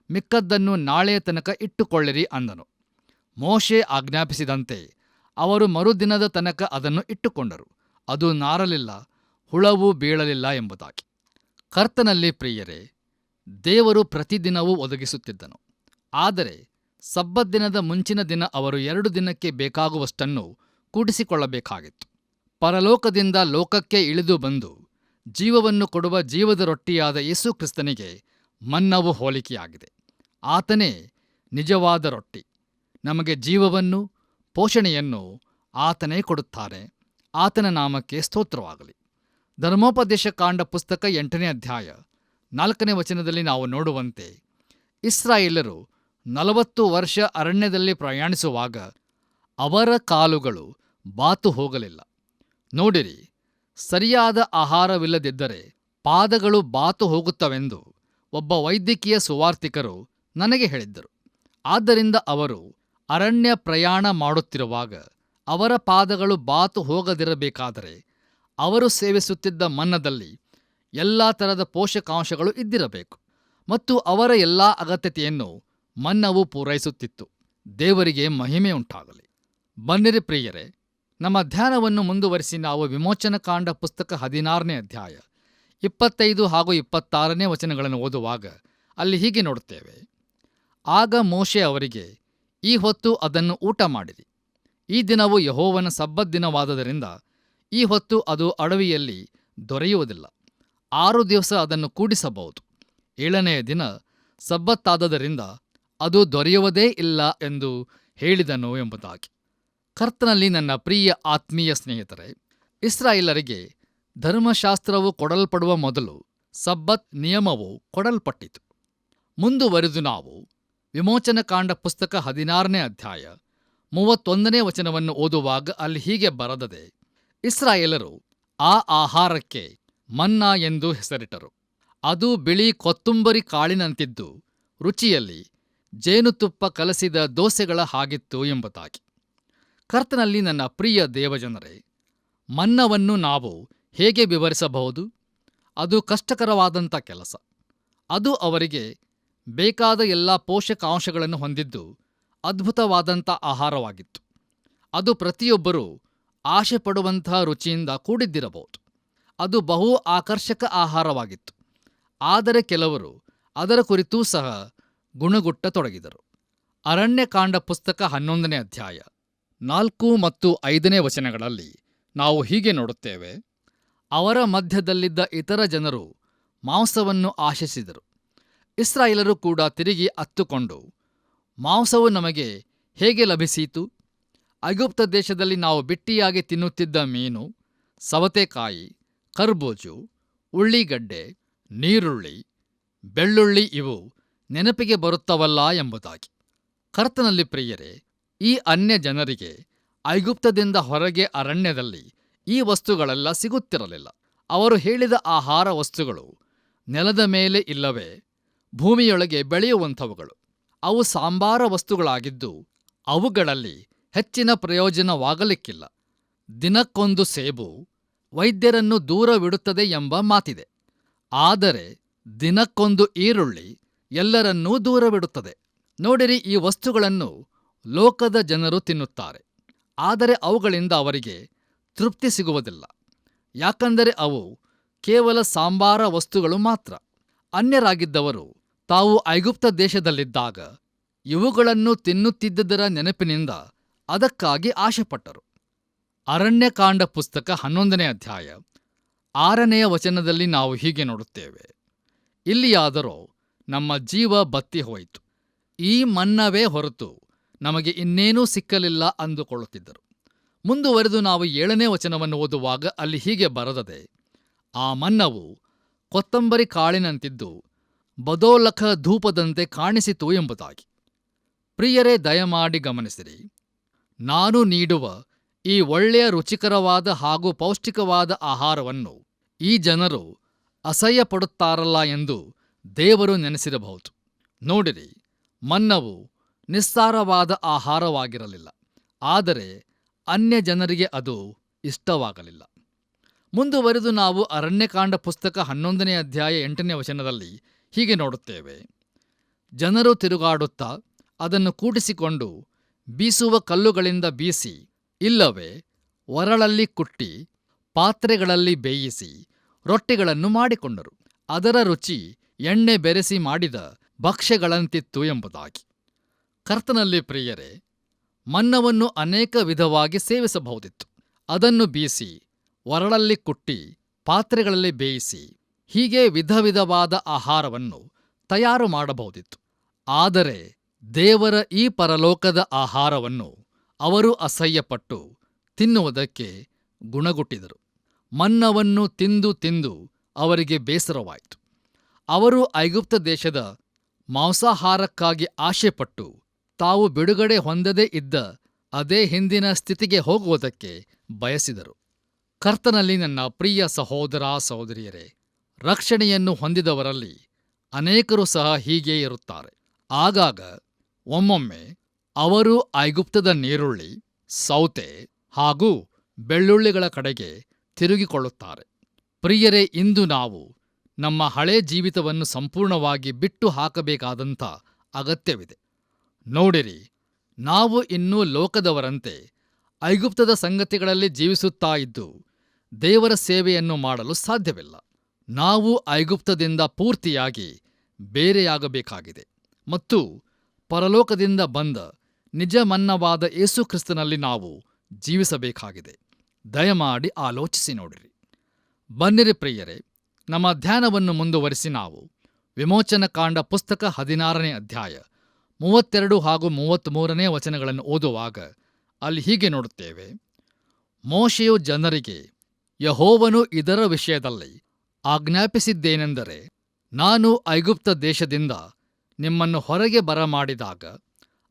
ಮಿಕ್ಕದ್ದನ್ನು ನಾಳೆಯ ತನಕ ಇಟ್ಟುಕೊಳ್ಳಿರಿ ಅಂದನು. ಮೋಶೆ ಆಜ್ಞಾಪಿಸಿದಂತೆ ಅವರು ಮರುದಿನದ ತನಕ ಅದನ್ನು ಇಟ್ಟುಕೊಂಡರು. ಅದು ನಾರಲಿಲ್ಲ, ಹುಳವೂ ಬೀಳಲಿಲ್ಲ ಎಂಬುದಾಗಿ. ಕರ್ತನಲ್ಲಿ ಪ್ರಿಯರೇ, ದೇವರು ಪ್ರತಿದಿನವೂ ಒದಗಿಸುತ್ತಿದ್ದನು. ಆದರೆ ಸಬ್ಬತ್ ದಿನದ ಮುಂಚಿನ ದಿನ ಅವರು 2 ದಿನಕ್ಕೆ ಬೇಕಾಗುವಷ್ಟನ್ನು ಕೂಡಿಸಿಕೊಳ್ಳಬೇಕಾಗಿತ್ತು. ಪರಲೋಕದಿಂದ ಲೋಕಕ್ಕೆ ಇಳಿದು ಬಂದು ಜೀವವನ್ನು ಕೊಡುವ ಜೀವದ ರೊಟ್ಟಿಯಾದ ಯೇಸು ಕ್ರಿಸ್ತನಿಗೆ ಮನ್ನವು ಹೋಲಿಕೆಯಾಗಿದೆ. ಆತನೇ ನಿಜವಾದ ರೊಟ್ಟಿ. ನಮಗೆ ಜೀವವನ್ನು, ಪೋಷಣೆಯನ್ನು ಆತನೇ ಕೊಡುತ್ತಾರೆ. ಆತನ ನಾಮಕ್ಕೆ ಸ್ತೋತ್ರವಾಗಲಿ. ಧರ್ಮೋಪದೇಶ ಕಾಂಡ ಪುಸ್ತಕ 8ನೇ ಅಧ್ಯಾಯ 4ನೇ ವಚನದಲ್ಲಿ ನಾವು ನೋಡುವಂತೆ, ಇಸ್ರಾಯೇಲರು 40 ವರ್ಷ ಅರಣ್ಯದಲ್ಲಿ ಪ್ರಯಾಣಿಸುವಾಗ ಅವರ ಕಾಲುಗಳು ಬಾತು ಹೋಗಲಿಲ್ಲ. ನೋಡಿರಿ, ಸರಿಯಾದ ಆಹಾರವಿಲ್ಲದಿದ್ದರೆ ಪಾದಗಳು ಬಾತು ಹೋಗುತ್ತವೆಂದು ಒಬ್ಬ ವೈದ್ಯಕೀಯ ಸುವಾರ್ತಿಕರು ನನಗೆ ಹೇಳಿದ್ದರು. ಆದ್ದರಿಂದ ಅವರು ಅರಣ್ಯ ಪ್ರಯಾಣ ಮಾಡುತ್ತಿರುವಾಗ ಅವರ ಪಾದಗಳು ಬಾತು ಹೋಗದಿರಬೇಕಾದರೆ ಅವರು ಸೇವಿಸುತ್ತಿದ್ದ ಮನ್ನದಲ್ಲಿ ಎಲ್ಲ ಥರದ ಪೋಷಕಾಂಶಗಳು ಇದ್ದಿರಬೇಕು ಮತ್ತು ಅವರ ಎಲ್ಲ ಅಗತ್ಯತೆಯನ್ನು ಮನ್ನವು ಪೂರೈಸುತ್ತಿತ್ತು. ದೇವರಿಗೆ ಮಹಿಮೆ ಉಂಟಾಗಲಿ. ಬನ್ನಿರಿ ಪ್ರಿಯರೇ, ನಮ್ಮ ಧ್ಯಾನವನ್ನು ಮುಂದುವರಿಸಿ ನಾವು ವಿಮೋಚನಕಾಂಡ ಪುಸ್ತಕ 16ನೇ ಅಧ್ಯಾಯ 25 ಹಾಗೂ 26ನೇ ವಚನಗಳನ್ನು ಓದುವಾಗ ಅಲ್ಲಿ ಹೀಗೆ ನೋಡುತ್ತೇವೆ. ಆಗ ಮೋಶೆ ಅವರಿಗೆ, ಈ ಹೊತ್ತು ಅದನ್ನು ಊಟ ಮಾಡಿರಿ. ಈ ದಿನವು ಯೆಹೋವನ ಸಬ್ಬತ್ ದಿನವಾದುದರಿಂದ ಈ ಹೊತ್ತು ಅದು ಅಡವಿಯಲ್ಲಿ ದೊರೆಯುವುದಿಲ್ಲ. 6 ದಿವಸ ಅದನ್ನು ಕೂಡಿಸಬಹುದು. 7ನೆಯ ದಿನ ಸಬ್ಬತ್ತಾದದರಿಂದ ಅದು ದೊರೆಯುವುದೇ ಇಲ್ಲ ಎಂದು ಹೇಳಿದನು ಎಂಬುದಾಗಿ. ಕರ್ತನಲ್ಲಿ ನನ್ನ ಪ್ರಿಯ ಆತ್ಮೀಯ ಸ್ನೇಹಿತರೆ, ಇಸ್ರಾಯೇಲರಿಗೆ ಧರ್ಮಶಾಸ್ತ್ರವು ಕೊಡಲ್ಪಡುವ ಮೊದಲು ಸಬ್ಬತ್ ನಿಯಮವು ಕೊಡಲ್ಪಟ್ಟಿತು. ಮುಂದುವರಿದು ನಾವು ವಿಮೋಚನಕಾಂಡ ಪುಸ್ತಕ 16ನೇ ಅಧ್ಯಾಯ 31ನೇ ವಚನವನ್ನು ಓದುವಾಗ ಅಲ್ಲಿ ಹೀಗೆ ಬರೆದದೆ, ಇಸ್ರಾಯೇಲರು ಆ ಆಹಾರಕ್ಕೆ ಮನ್ನಾ ಎಂದು ಹೆಸರಿಟ್ಟರು. ಅದು ಬಿಳಿ ಕೊತ್ತುಂಬರಿ ಕಾಳಿನಂತಿದ್ದು ರುಚಿಯಲ್ಲಿ ಜೇನುತುಪ್ಪ ಕಲಸಿದ ದೋಸೆಗಳ ಹಾಗಿತ್ತು ಎಂಬುದಾಗಿ. ಕರ್ತನಲ್ಲಿ ನನ್ನ ಪ್ರಿಯ ದೇವಜನರೇ, ಮನ್ನವನ್ನು ನಾವು ಹೇಗೆ ವಿವರಿಸಬಹುದು? ಅದು ಕಷ್ಟಕರವಾದಂಥ ಕೆಲಸ. ಅದು ಅವರಿಗೆ ಬೇಕಾದ ಎಲ್ಲ ಪೋಷಕಾಂಶಗಳನ್ನು ಹೊಂದಿದ್ದು ಅದ್ಭುತವಾದಂಥ ಆಹಾರವಾಗಿತ್ತು. ಅದು ಪ್ರತಿಯೊಬ್ಬರೂ ಆಶೆ ಪಡುವಂತಹ ರುಚಿಯಿಂದ ಕೂಡಿದ್ದಿರಬಹುದು. ಅದು ಬಹು ಆಕರ್ಷಕ ಆಹಾರವಾಗಿತ್ತು. ಆದರೆ ಕೆಲವರು ಅದರ ಕುರಿತೂ ಸಹ ಗುಣಗುಟ್ಟತೊಡಗಿದರು. ಅರಣ್ಯಕಾಂಡ ಪುಸ್ತಕ 11ನೇ ಅಧ್ಯಾಯ 4 ಮತ್ತು 5ನೇ ವಚನಗಳಲ್ಲಿ ನಾವು ಹೀಗೆ ನೋಡುತ್ತೇವೆ. ಅವರ ಮಧ್ಯದಲ್ಲಿದ್ದ ಇತರ ಜನರು ಮಾಂಸವನ್ನು ಆಶಿಸಿದರು. ಇಸ್ರಾಯೇಲರು ಕೂಡ ತಿರುಗಿ ಅತ್ತುಕೊಂಡು, ಮಾಂಸವು ನಮಗೆ ಹೇಗೆ ಲಭಿಸೀತು? ಐಗುಪ್ತ ದೇಶದಲ್ಲಿ ನಾವು ಬಿಟ್ಟಿಯಾಗಿ ತಿನ್ನುತ್ತಿದ್ದ ಮೀನು, ಸವತೆಕಾಯಿ, ಕರ್ಬೂಜು, ಉಳ್ಳಿಗಡ್ಡೆ, ನೀರುಳ್ಳಿ, ಬೆಳ್ಳುಳ್ಳಿ ಇವು ನೆನಪಿಗೆ ಬರುತ್ತವಲ್ಲ ಎಂಬುದಾಗಿ. ಕರ್ತನಲ್ಲಿ ಪ್ರಿಯರೇ, ಈ ಅನ್ಯ ಜನರಿಗೆ ಐಗುಪ್ತದಿಂದ ಹೊರಗೆ ಅರಣ್ಯದಲ್ಲಿ ಈ ವಸ್ತುಗಳೆಲ್ಲ ಸಿಗುತ್ತಿರಲಿಲ್ಲ. ಅವರು ಹೇಳಿದ ಆಹಾರ ವಸ್ತುಗಳು ನೆಲದ ಮೇಲೆ ಇಲ್ಲವೇ ಭೂಮಿಯೊಳಗೆ ಬೆಳೆಯುವಂಥವುಗಳು. ಅವು ಸಾಂಬಾರ ವಸ್ತುಗಳಾಗಿದ್ದು ಅವುಗಳಲ್ಲಿ ಹೆಚ್ಚಿನ ಪ್ರಯೋಜನವಾಗಲಿಕ್ಕಿಲ್ಲ. ದಿನಕ್ಕೊಂದು ಸೇಬು ವೈದ್ಯರನ್ನು ದೂರವಿಡುತ್ತದೆ ಎಂಬ ಮಾತಿದೆ. ಆದರೆ ದಿನಕ್ಕೊಂದು ಈರುಳ್ಳಿ ಎಲ್ಲರನ್ನೂ ದೂರವಿಡುತ್ತದೆ. ನೋಡಿರಿ, ಈ ವಸ್ತುಗಳನ್ನು ಲೋಕದ ಜನರು ತಿನ್ನುತ್ತಾರೆ, ಆದರೆ ಅವುಗಳಿಂದ ಅವರಿಗೆ ತೃಪ್ತಿ ಸಿಗುವುದಿಲ್ಲ. ಯಾಕಂದರೆ ಅವು ಕೇವಲ ಸಾಂಬಾರ ವಸ್ತುಗಳು ಮಾತ್ರ. ಅನ್ಯರಾಗಿದ್ದವರು ತಾವು ಐಗುಪ್ತ ದೇಶದಲ್ಲಿದ್ದಾಗ ಇವುಗಳನ್ನು ತಿನ್ನುತ್ತಿದ್ದುದರ ನೆನಪಿನಿಂದ ಅದಕ್ಕಾಗಿ ಆಶೆಪಟ್ಟರು. ಅರಣ್ಯಕಾಂಡ ಪುಸ್ತಕ 11ನೇ ಅಧ್ಯಾಯ 6ನೇ ವಚನದಲ್ಲಿ ನಾವು ಹೀಗೆ ನೋಡುತ್ತೇವೆ. ಇಲ್ಲಿಯಾದರೋ ನಮ್ಮ ಜೀವ ಬತ್ತಿ ಹೋಯಿತು, ಈ ಮನ್ನವೇ ಹೊರತು ನಮಗೆ ಇನ್ನೇನೂ ಸಿಕ್ಕಲಿಲ್ಲ ಅಂದುಕೊಳ್ಳುತ್ತಿದ್ದರು. ಮುಂದುವರೆದು ನಾವು 7ನೇ ವಚನವನ್ನು ಓದುವಾಗ ಅಲ್ಲಿ ಹೀಗೆ ಬರೆದದೆ, ಆ ಮನ್ನವು ಕೊತ್ತಂಬರಿ ಕಾಳಿನಂತಿದ್ದು ಬದೋಲಖ ಧೂಪದಂತೆ ಕಾಣಿಸಿತು ಎಂಬುದಾಗಿ. ಪ್ರಿಯರೇ, ದಯಮಾಡಿ ಗಮನಿಸಿರಿ. ನಾನು ನೀಡುವ ಈ ಒಳ್ಳೆಯ ರುಚಿಕರವಾದ ಹಾಗೂ ಪೌಷ್ಟಿಕವಾದ ಆಹಾರವನ್ನು ಈ ಜನರು ಅಸಹ್ಯಪಡುತ್ತಾರಲ್ಲ ಎಂದು ದೇವರು ನೆನೆಸಿರಬಹುದು. ನೋಡಿರಿ, ಮನ್ನವು ನಿಸ್ಸಾರವಾದ ಆಹಾರವಾಗಿರಲಿಲ್ಲ, ಆದರೆ ಅನ್ಯ ಜನರಿಗೆ ಅದು ಇಷ್ಟವಾಗಲಿಲ್ಲ. ಮುಂದುವರೆದು ನಾವು ಅರಣ್ಯಕಾಂಡ ಪುಸ್ತಕ 11ನೇ ಅಧ್ಯಾಯ 8ನೇ ವಚನದಲ್ಲಿ ಹೀಗೆ ನೋಡುತ್ತೇವೆ. ಜನರು ತಿರುಗಾಡುತ್ತಾ ಅದನ್ನು ಕೂಡಿಸಿಕೊಂಡು ಬೀಸುವ ಕಲ್ಲುಗಳಿಂದ ಬೀಸಿ, ಇಲ್ಲವೇ ಒರಳಲ್ಲಿ ಕುಟ್ಟಿ, ಪಾತ್ರೆಗಳಲ್ಲಿ ಬೇಯಿಸಿ ರೊಟ್ಟಿಗಳನ್ನು ಮಾಡಿಕೊಂಡರು. ಅದರ ರುಚಿ ಎಣ್ಣೆ ಬೆರೆಸಿ ಮಾಡಿದ ಭಕ್ಷ್ಯಗಳಂತಿತ್ತು ಎಂಬುದಾಗಿ. ಕರ್ತನಲ್ಲಿ ಪ್ರಿಯರೇ, ಮನ್ನವನ್ನು ಅನೇಕ ವಿಧವಾಗಿ ಸೇವಿಸಬಹುದಿತ್ತು. ಅದನ್ನು ಬೀಸಿ, ಒರಳಲ್ಲಿ ಕುಟ್ಟಿ, ಪಾತ್ರೆಗಳಲ್ಲಿ ಬೇಯಿಸಿ, ಹೀಗೆ ವಿಧ ವಿಧವಾದ ಆಹಾರವನ್ನು ತಯಾರು ಮಾಡಬಹುದಿತ್ತು. ಆದರೆ ದೇವರ ಈ ಪರಲೋಕದ ಆಹಾರವನ್ನು ಅವರು ಅಸಹ್ಯಪಟ್ಟು ತಿನ್ನುವುದಕ್ಕೆ ಗುಣಗುಟ್ಟಿದರು. ಮನ್ನವನ್ನು ತಿಂದು ತಿಂದು ಅವರಿಗೆ ಬೇಸರವಾಯಿತು. ಅವರು ಐಗುಪ್ತ ದೇಶದ ಮಾಂಸಾಹಾರಕ್ಕಾಗಿ ಆಶೆಪಟ್ಟು ತಾವು ಬಿಡುಗಡೆ ಹೊಂದದೇ ಇದ್ದ ಅದೇ ಹಿಂದಿನ ಸ್ಥಿತಿಗೆ ಹೋಗುವುದಕ್ಕೆ ಬಯಸಿದರು. ಕರ್ತನಲ್ಲಿ ನನ್ನ ಪ್ರಿಯ ಸಹೋದರ ಸಹೋದರಿಯರೇ, ರಕ್ಷಣೆಯನ್ನು ಹೊಂದಿದವರಲ್ಲಿ ಅನೇಕರು ಸಹ ಹೀಗೇ ಇರುತ್ತಾರೆ. ಆಗಾಗ ಒಮ್ಮೊಮ್ಮೆ ಅವರು ಐಗುಪ್ತದ ನೀರುಳ್ಳಿ, ಸೌತೆ ಹಾಗೂ ಬೆಳ್ಳುಳ್ಳಿಗಳ ಕಡೆಗೆ ತಿರುಗಿಕೊಳ್ಳುತ್ತಾರೆ. ಪ್ರಿಯರೇ, ಇಂದು ನಾವು ನಮ್ಮ ಹಳೇ ಜೀವಿತವನ್ನು ಸಂಪೂರ್ಣವಾಗಿ ಬಿಟ್ಟು ಹಾಕಬೇಕಾದಂಥ ಅಗತ್ಯವಿದೆ. ನೋಡಿರಿ, ನಾವು ಇನ್ನೂ ಲೋಕದವರಂತೆ ಐಗುಪ್ತದ ಸಂಗತಿಗಳಲ್ಲಿ ಜೀವಿಸುತ್ತಾ ಇದ್ದು ದೇವರ ಸೇವೆಯನ್ನು ಮಾಡಲು ಸಾಧ್ಯವಿಲ್ಲ. ನಾವು ಐಗುಪ್ತದಿಂದ ಪೂರ್ತಿಯಾಗಿ ಬೇರೆಯಾಗಬೇಕಾಗಿದೆ ಮತ್ತು ಪರಲೋಕದಿಂದ ಬಂದ ನಿಜ ಮನ್ನವಾದ ಯೇಸುಕ್ರಿಸ್ತನಲ್ಲಿ ನಾವು ಜೀವಿಸಬೇಕಾಗಿದೆ. ದಯಮಾಡಿ ಆಲೋಚಿಸಿ ನೋಡಿರಿ. ಬನ್ನಿರಿ ಪ್ರಿಯರೇ, ನಮ್ಮ ಧ್ಯಾನವನ್ನು ಮುಂದುವರಿಸಿ ನಾವು ವಿಮೋಚನಕಾಂಡ ಪುಸ್ತಕ 16ನೇ ಅಧ್ಯಾಯ 32 ಹಾಗೂ 33ನೇ ವಚನಗಳನ್ನು ಓದುವಾಗ ಅಲ್ಲಿ ಹೀಗೆ ನೋಡುತ್ತೇವೆ. ಮೋಶೆಯು ಜನರಿಗೆ, ಯೆಹೋವನು ಇದರ ವಿಷಯದಲ್ಲಿ ಆಜ್ಞಾಪಿಸಿದ್ದೇನೆಂದರೆ, ನಾನು ಐಗುಪ್ತ ದೇಶದಿಂದ ನಿಮ್ಮನ್ನು ಹೊರಗೆ ಬರಮಾಡಿದಾಗ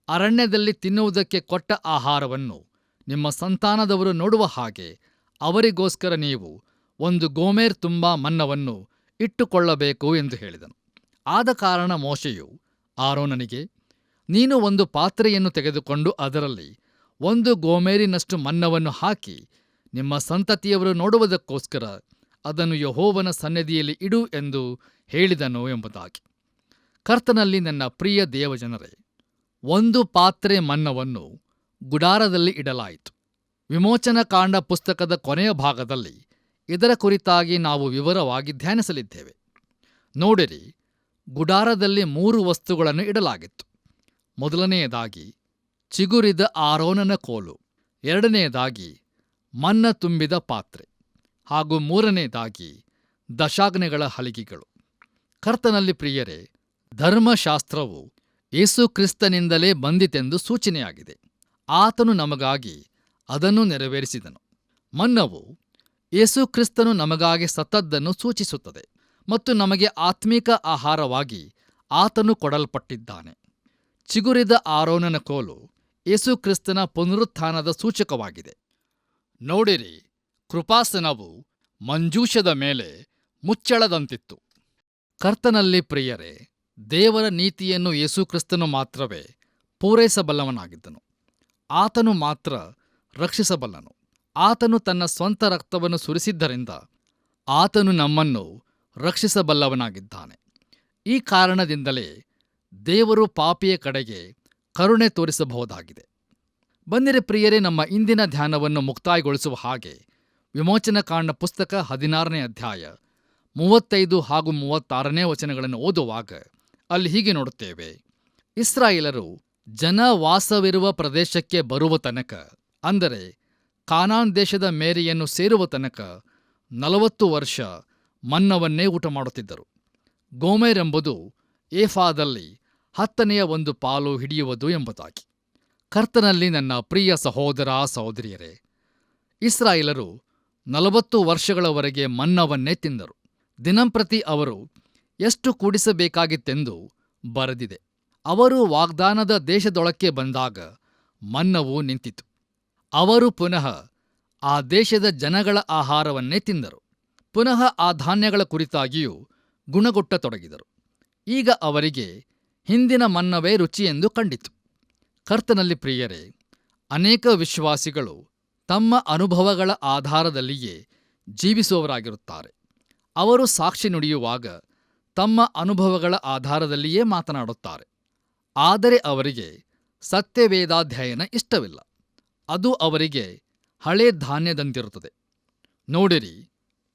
ಅರಣ್ಯದಲ್ಲಿ ತಿನ್ನುವುದಕ್ಕೆ ಕೊಟ್ಟ ಆಹಾರವನ್ನು ನಿಮ್ಮ ಸಂತಾನದವರು ನೋಡುವ ಹಾಗೆ ಅವರಿಗೋಸ್ಕರ ನೀವು ಒಂದು ಗೋಮೇರ್ ತುಂಬಾ ಮನ್ನವನ್ನು ಇಟ್ಟುಕೊಳ್ಳಬೇಕು ಎಂದು ಹೇಳಿದನು. ಆದ ಕಾರಣ ಮೋಶೆಯು ಆರೋನನಿಗೆ, ನೀನು ಒಂದು ಪಾತ್ರೆಯನ್ನು ತೆಗೆದುಕೊಂಡು ಅದರಲ್ಲಿ 1 ಗೋಮೇರಿನಷ್ಟು ಮನ್ನವನ್ನು ಹಾಕಿ ನಿಮ್ಮ ಸಂತತಿಯವರು ನೋಡುವುದಕ್ಕೋಸ್ಕರ ಅದನ್ನು ಯೆಹೋವನ ಸನ್ನಿಧಿಯಲ್ಲಿ ಇಡು ಎಂದು ಹೇಳಿದನು ಎಂಬುದಾಗಿ. ಕರ್ತನಲ್ಲಿ ನನ್ನ ಪ್ರಿಯ ದೇವಜನರೇ, 1 ಪಾತ್ರೆ ಮನ್ನವನ್ನು ಗುಡಾರದಲ್ಲಿ ಇಡಲಾಯಿತು. ವಿಮೋಚನಕಾಂಡ ಪುಸ್ತಕದ ಕೊನೆಯ ಭಾಗದಲ್ಲಿ ಇದರ ಕುರಿತಾಗಿ ನಾವು ವಿವರವಾಗಿ ಧ್ಯಾನಿಸಲಿದ್ದೇವೆ. ನೋಡಿರಿ, ಗುಡಾರದಲ್ಲಿ 3 ವಸ್ತುಗಳನ್ನು ಇಡಲಾಗಿತ್ತು. ಮೊದಲನೆಯದಾಗಿ ಚಿಗುರಿದ ಆರೋನನ ಕೋಲು, ಎರಡನೆಯದಾಗಿ ಮನ್ನ ತುಂಬಿದ ಪಾತ್ರೆ ಹಾಗೂ ಮೂರನೆಯದಾಗಿ ದಶಾಜ್ಞೆಗಳ ಹಲಿಗೆಗಳು. ಕರ್ತನಲ್ಲಿ ಪ್ರಿಯರೇ, ಧರ್ಮಶಾಸ್ತ್ರವು ಯೇಸು ಕ್ರಿಸ್ತನಿಂದಲೇ ಬಂದಿತೆಂದು ಸೂಚನೆಯಾಗಿದೆ. ಆತನು ನಮಗಾಗಿ ಅದನ್ನು ನೆರವೇರಿಸಿದನು. ಮನ್ನವು ಯೇಸು ಕ್ರಿಸ್ತನು ನಮಗಾಗಿ ಸತ್ತದ್ದನ್ನು ಸೂಚಿಸುತ್ತದೆ ಮತ್ತು ನಮಗೆ ಆತ್ಮೀಕ ಆಹಾರವಾಗಿ ಆತನು ಕೊಡಲ್ಪಟ್ಟಿದ್ದಾನೆ. ಚಿಗುರಿದ ಆರೋನನ ಕೋಲು ಯೇಸು ಕ್ರಿಸ್ತನ ಪುನರುತ್ಥಾನದ ಸೂಚಕವಾಗಿದೆ. ನೋಡಿರಿ, ಕೃಪಾಸನವು ಮಂಜೂಷದ ಮೇಲೆ ಮುಚ್ಚಳದಂತಿತ್ತು. ಕರ್ತನಲ್ಲಿ ಪ್ರಿಯರೇ, ದೇವರ ನೀತಿಯನ್ನು ಯೇಸು ಕ್ರಿಸ್ತನು ಮಾತ್ರವೇ ಪೂರೈಸಬಲ್ಲವನಾಗಿದ್ದನು. ಆತನು ಮಾತ್ರ ರಕ್ಷಿಸಬಲ್ಲನು. ಆತನು ತನ್ನ ಸ್ವಂತ ರಕ್ತವನ್ನು ಸುರಿಸಿದ್ದರಿಂದ ಆತನು ನಮ್ಮನ್ನು ರಕ್ಷಿಸಬಲ್ಲವನಾಗಿದ್ದಾನೆ. ಈ ಕಾರಣದಿಂದಲೇ ದೇವರು ಪಾಪಿಯ ಕಡೆಗೆ ಕರುಣೆ ತೋರಿಸಬಹುದಾಗಿದೆ. ಬನ್ನಿರಿ ಪ್ರಿಯರೇ, ನಮ್ಮ ಇಂದಿನ ಧ್ಯಾನವನ್ನು ಮುಕ್ತಾಯಗೊಳಿಸುವ ಹಾಗೆ ವಿಮೋಚನಕಾಂಡ ಪುಸ್ತಕ 16ನೇ ಅಧ್ಯಾಯ 35 ಹಾಗೂ 36ನೇ ವಚನಗಳನ್ನು ಓದುವಾಗ ಅಲ್ಲಿ ಹೀಗೆ ನೋಡುತ್ತೇವೆ. ಇಸ್ರಾಯೇಲರು ಜನವಾಸವಿರುವ ಪ್ರದೇಶಕ್ಕೆ ಬರುವ ತನಕ, ಅಂದರೆ ಕಾನಾನ್ ದೇಶದ ಮೇರೆಯನ್ನು ಸೇರುವ ತನಕ 40 ವರ್ಷ ಮನ್ನವನ್ನೇ ಊಟ ಮಾಡುತ್ತಿದ್ದರು. ಗೋಮೆರ್ ಎಂಬುದು ಏಫಾದಲ್ಲಿ 10ನೇ ಒಂದು ಪಾಲು ಹಿಡಿಯುವುದು ಎಂಬುದಾಗಿ. ಕರ್ತನಲ್ಲಿ ನನ್ನ ಪ್ರಿಯ ಸಹೋದರ ಸಹೋದರಿಯರೇ, ಇಸ್ರಾಯೇಲರು 40 ವರ್ಷಗಳವರೆಗೆ ಮನ್ನವನ್ನೇ ತಿಂದರು. ದಿನಂಪ್ರತಿ ಅವರು ಎಷ್ಟು ಕೂಡಿಸಬೇಕಾಗಿತ್ತೆಂದು ಬರೆದಿದೆ. ಅವರು ವಾಗ್ದಾನದ ದೇಶದೊಳಕ್ಕೆ ಬಂದಾಗ ಮನ್ನವು ನಿಂತಿತು. ಅವರು ಪುನಃ ಆ ದೇಶದ ಜನಗಳ ಆಹಾರವನ್ನೇ ತಿಂದರು. ಪುನಃ ಆ ಧಾನ್ಯಗಳ ಕುರಿತಾಗಿಯೂ ಗುಣಗುಟ್ಟತೊಡಗಿದರು. ಈಗ ಅವರಿಗೆ ಹಿಂದಿನ ಮನ್ನವೇ ರುಚಿಯೆಂದು ಕಂಡಿತು. ಕರ್ತನಲ್ಲಿ ಪ್ರಿಯರೇ, ಅನೇಕ ವಿಶ್ವಾಸಿಗಳು ತಮ್ಮ ಅನುಭವಗಳ ಆಧಾರದಲ್ಲಿಯೇ ಜೀವಿಸುವವರಾಗಿರುತ್ತಾರೆ. ಅವರು ಸಾಕ್ಷಿ ನುಡಿಯುವಾಗ ತಮ್ಮ ಅನುಭವಗಳ ಆಧಾರದಲ್ಲಿಯೇ ಮಾತನಾಡುತ್ತಾರೆ. ಆದರೆ ಅವರಿಗೆ ಸತ್ಯವೇದಾಧ್ಯಯನ ಇಷ್ಟವಿಲ್ಲ. ಅದು ಅವರಿಗೆ ಹಳೇ ಧಾನ್ಯದಂತಿರುತ್ತದೆ. ನೋಡಿರಿ,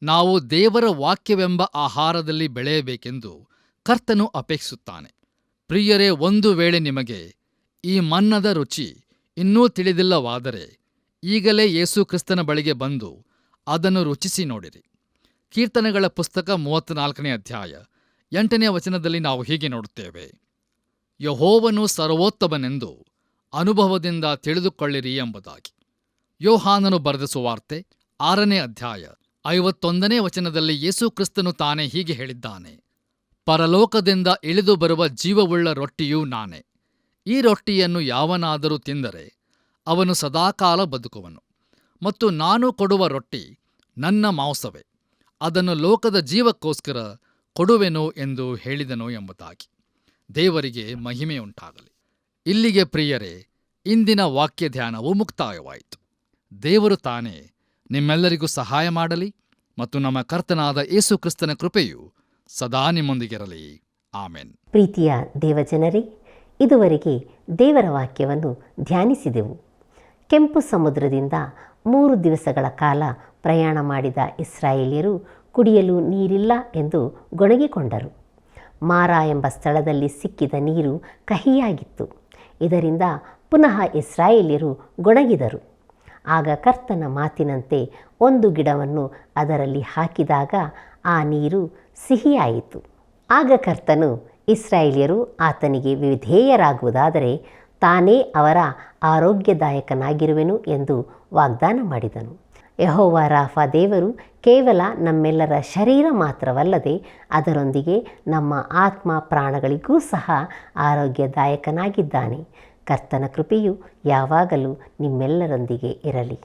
ನಾವು ದೇವರ ವಾಕ್ಯವೆಂಬ ಆಹಾರದಲ್ಲಿ ಬೆಳೆಯಬೇಕೆಂದು ಕರ್ತನು ಅಪೇಕ್ಷಿಸುತ್ತಾನೆ. ಪ್ರಿಯರೇ, ಒಂದು ವೇಳೆ ನಿಮಗೆ ಈ ಮನ್ನದ ರುಚಿ ಇನ್ನೂ ತಿಳಿದಿಲ್ಲವಾದರೆ ಈಗಲೇ ಯೇಸು ಕ್ರಿಸ್ತನ ಬಳಿಗೆ ಬಂದು ಅದನ್ನು ರುಚಿಸಿ ನೋಡಿರಿ. ಕೀರ್ತನೆಗಳ ಪುಸ್ತಕ 34ನೇ ಅಧ್ಯಾಯ 8ನೇ ವಚನದಲ್ಲಿ ನಾವು ಹೀಗೆ ನೋಡುತ್ತೇವೆ. ಯೆಹೋವನು ಸರ್ವೋತ್ತಮನೆಂದು ಅನುಭವದಿಂದ ತಿಳಿದುಕೊಳ್ಳಿರಿ ಎಂಬುದಾಗಿ. ಯೋಹಾನನು ಬರೆದ ಸುವಾರ್ತೆ 6ನೇ ಅಧ್ಯಾಯ 51ನೇ ವಚನದಲ್ಲಿ ಯೇಸು ಕ್ರಿಸ್ತನು ತಾನೇ ಹೀಗೆ ಹೇಳಿದ್ದಾನೆ: ಪರಲೋಕದಿಂದ ಇಳಿದು ಬರುವ ಜೀವವುಳ್ಳ ರೊಟ್ಟಿಯೂ ನಾನೇ. ಈ ರೊಟ್ಟಿಯನ್ನು ಯಾವನಾದರೂ ತಿಂದರೆ ಅವನು ಸದಾಕಾಲ ಬದುಕುವನು, ಮತ್ತು ನಾನು ಕೊಡುವ ರೊಟ್ಟಿ ನನ್ನ ಮಾಂಸವೇ, ಅದನ್ನು ಲೋಕದ ಜೀವಕ್ಕೋಸ್ಕರ ಕೊಡುವೆನು ಎಂದು ಹೇಳಿದನು ಎಂಬುದಾಗಿ. ದೇವರಿಗೆ ಮಹಿಮೆಯುಂಟಾಗಲಿ. ಇಲ್ಲಿಗೆ ಪ್ರಿಯರೇ, ಇಂದಿನ ವಾಕ್ಯ ಧ್ಯಾನವು ಮುಕ್ತಾಯವಾಯಿತು. ದೇವರು ತಾನೇ ನಿಮ್ಮೆಲ್ಲರಿಗೂ ಸಹಾಯ ಮಾಡಲಿ ಮತ್ತು ನಮ್ಮ ಕರ್ತನಾದ ಯೇಸು ಕ್ರಿಸ್ತನ ಕೃಪೆಯು ಸದಾ ನಿಮ್ಮೊಂದಿಗಿರಲಿ. ಆಮೆನ್. ಪ್ರೀತಿಯ ದೇವಜನರೇ, ಇದುವರೆಗೆ ದೇವರ ವಾಕ್ಯವನ್ನು ಧ್ಯಾನಿಸಿದೆವು. ಕೆಂಪು ಸಮುದ್ರದಿಂದ 3 ದಿವಸಗಳ ಕಾಲ ಪ್ರಯಾಣ ಮಾಡಿದ ಇಸ್ರಾಯೇಲ್ಯರು ಕುಡಿಯಲು ನೀರಿಲ್ಲ ಎಂದು ಗೊಣಗಿಕೊಂಡರು. ಮಾರಾ ಎಂಬ ಸ್ಥಳದಲ್ಲಿ ಸಿಕ್ಕಿದ ನೀರು ಕಹಿಯಾಗಿತ್ತು. ಇದರಿಂದ ಪುನಃ ಇಸ್ರಾಯೇಲ್ಯರು ಗೊಣಗಿದರು. ಆಗ ಕರ್ತನ ಮಾತಿನಂತೆ ಒಂದು ಗಿಡವನ್ನು ಅದರಲ್ಲಿ ಹಾಕಿದಾಗ ಆ ನೀರು ಸಿಹಿಯಾಯಿತು. ಆಗ ಕರ್ತನು ಇಸ್ರಾಯೇಲ್ಯರು ಆತನಿಗೆ ವಿಧೇಯರಾಗುವುದಾದರೆ ತಾನೇ ಅವರ ಆರೋಗ್ಯದಾಯಕನಾಗಿರುವೆನು ಎಂದು ವಾಗ್ದಾನ ಮಾಡಿದನು. ಯೆಹೋವ ರಾಫಾ ದೇವರು ಕೇವಲ ನಮ್ಮೆಲ್ಲರ ಶರೀರ ಮಾತ್ರವಲ್ಲದೆ ಅದರೊಂದಿಗೆ ನಮ್ಮ ಆತ್ಮ ಪ್ರಾಣಗಳಿಗೂ ಸಹ ಆರೋಗ್ಯದಾಯಕನಾಗಿದ್ದಾನೆ. ಕರ್ತನ ಕೃಪೆಯು ಯಾವಾಗಲೂ ನಿಮ್ಮೆಲ್ಲರೊಂದಿಗೆ ಇರಲಿ.